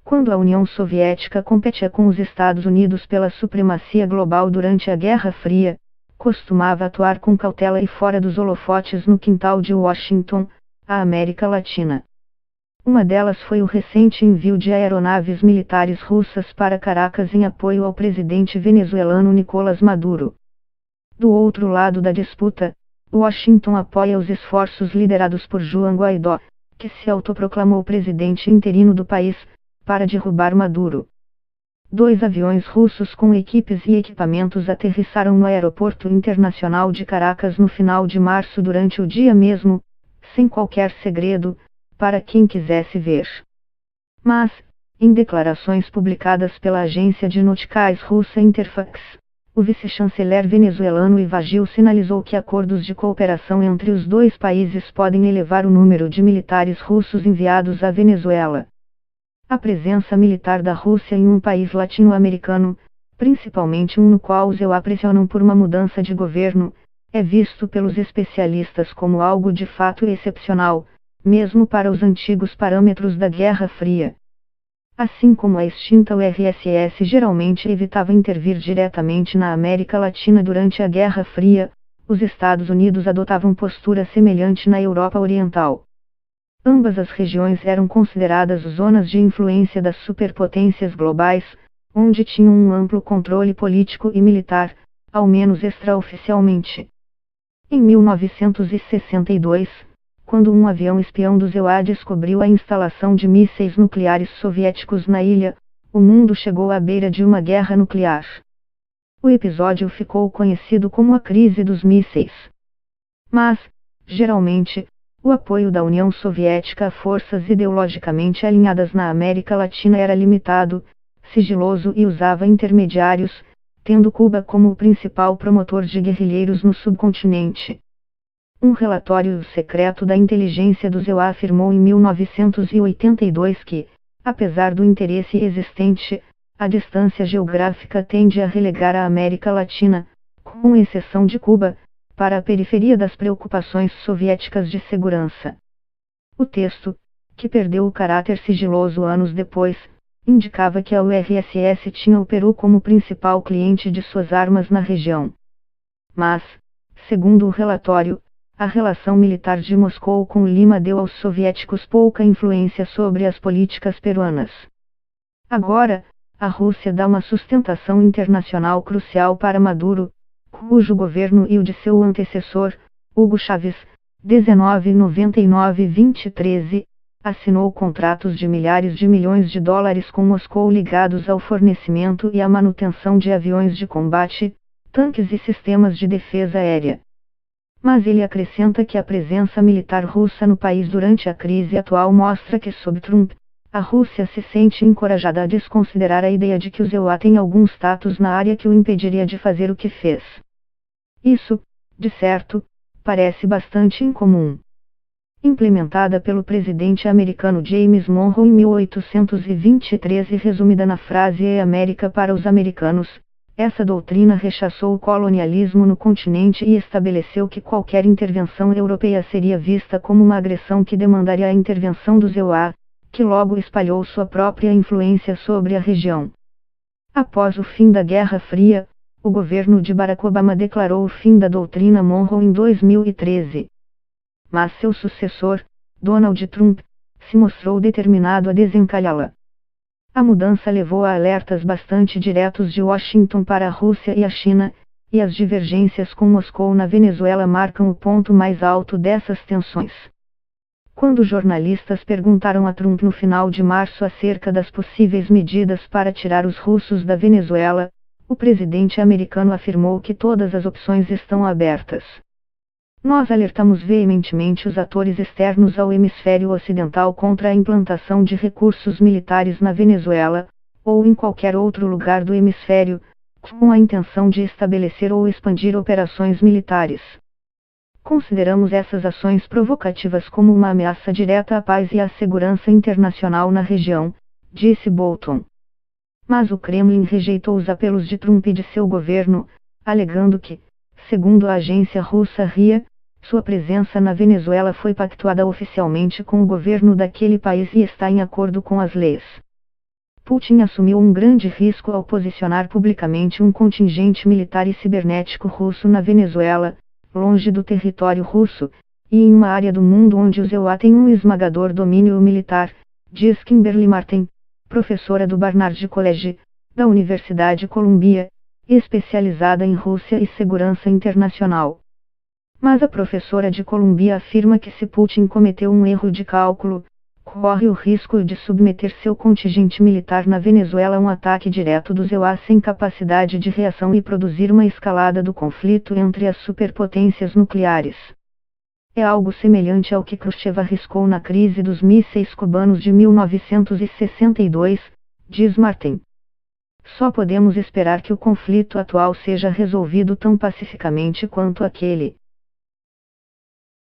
Quando a União Soviética competia com os Estados Unidos pela supremacia global durante a Guerra Fria, costumava atuar com cautela e fora dos holofotes no quintal de Washington, a América Latina. Uma delas foi o recente envio de aeronaves militares russas para Caracas em apoio ao presidente venezuelano Nicolás Maduro. Do outro lado da disputa, Washington apoia os esforços liderados por Juan Guaidó, que se autoproclamou presidente interino do país, para derrubar Maduro. 2 aviões russos com equipes e equipamentos aterrissaram no Aeroporto Internacional de Caracas no final de março durante o dia mesmo, sem qualquer segredo, para quem quisesse ver. Mas, em declarações publicadas pela agência de noticais russa Interfax, o vice-chanceler venezuelano Ivagil sinalizou que acordos de cooperação entre os 2 países podem elevar o número de militares russos enviados à Venezuela. A presença militar da Rússia em um país latino-americano, principalmente um no qual os EUA pressionam por uma mudança de governo, é visto pelos especialistas como algo de fato excepcional, mesmo para os antigos parâmetros da Guerra Fria. Assim como a extinta URSS geralmente evitava intervir diretamente na América Latina durante a Guerra Fria, os Estados Unidos adotavam postura semelhante na Europa Oriental. Ambas as regiões eram consideradas zonas de influência das superpotências globais, onde tinham um amplo controle político e militar, ao menos extraoficialmente. Em 1962, quando um avião espião dos EUA descobriu a instalação de mísseis nucleares soviéticos na ilha, o mundo chegou à beira de uma guerra nuclear. O episódio ficou conhecido como a crise dos mísseis. Mas, geralmente, o apoio da União Soviética a forças ideologicamente alinhadas na América Latina era limitado, sigiloso e usava intermediários, tendo Cuba como o principal promotor de guerrilheiros no subcontinente. Um relatório secreto da inteligência dos EUA afirmou em 1982 que, apesar do interesse existente, a distância geográfica tende a relegar a América Latina, com exceção de Cuba, para a periferia das preocupações soviéticas de segurança. O texto, que perdeu o caráter sigiloso anos depois, indicava que a URSS tinha o Peru como principal cliente de suas armas na região. Mas, segundo o relatório, a relação militar de Moscou com Lima deu aos soviéticos pouca influência sobre as políticas peruanas. Agora, a Rússia dá uma sustentação internacional crucial para Maduro, cujo governo e o de seu antecessor, Hugo Chávez, 1999-2013, assinou contratos de milhares de milhões de dólares com Moscou ligados ao fornecimento e à manutenção de aviões de combate, tanques e sistemas de defesa aérea. Mas ele acrescenta que a presença militar russa no país durante a crise atual mostra que sob Trump, a Rússia se sente encorajada a desconsiderar a ideia de que os EUA têm algum status na área que o impediria de fazer o que fez. Isso, de certo, parece bastante incomum. Implementada pelo presidente americano James Monroe em 1823 e resumida na frase "É América para os americanos", essa doutrina rechaçou o colonialismo no continente e estabeleceu que qualquer intervenção europeia seria vista como uma agressão que demandaria a intervenção dos EUA, que logo espalhou sua própria influência sobre a região. Após o fim da Guerra Fria, o governo de Barack Obama declarou o fim da doutrina Monroe em 2013. Mas seu sucessor, Donald Trump, se mostrou determinado a desencalhá-la. A mudança levou a alertas bastante diretos de Washington para a Rússia e a China, e as divergências com Moscou na Venezuela marcam o ponto mais alto dessas tensões. Quando jornalistas perguntaram a Trump no final de março acerca das possíveis medidas para tirar os russos da Venezuela, o presidente americano afirmou que todas as opções estão abertas. Nós alertamos veementemente os atores externos ao hemisfério ocidental contra a implantação de recursos militares na Venezuela, ou em qualquer outro lugar do hemisfério, com a intenção de estabelecer ou expandir operações militares. Consideramos essas ações provocativas como uma ameaça direta à paz e à segurança internacional na região, disse Bolton. Mas o Kremlin rejeitou os apelos de Trump e de seu governo, alegando que, segundo a agência russa RIA, sua presença na Venezuela foi pactuada oficialmente com o governo daquele país e está em acordo com as leis. Putin assumiu um grande risco ao posicionar publicamente um contingente militar e cibernético russo na Venezuela, longe do território russo, e em uma área do mundo onde os EUA têm um esmagador domínio militar, diz Kimberly Martin, professora do Barnard College, da Universidade Columbia, especializada em Rússia e segurança internacional. Mas a professora de Columbia afirma que se Putin cometeu um erro de cálculo, corre o risco de submeter seu contingente militar na Venezuela a um ataque direto dos EUA sem capacidade de reação e produzir uma escalada do conflito entre as superpotências nucleares. É algo semelhante ao que Khrushchev arriscou na crise dos mísseis cubanos de 1962, diz Martin. Só podemos esperar que o conflito atual seja resolvido tão pacificamente quanto aquele.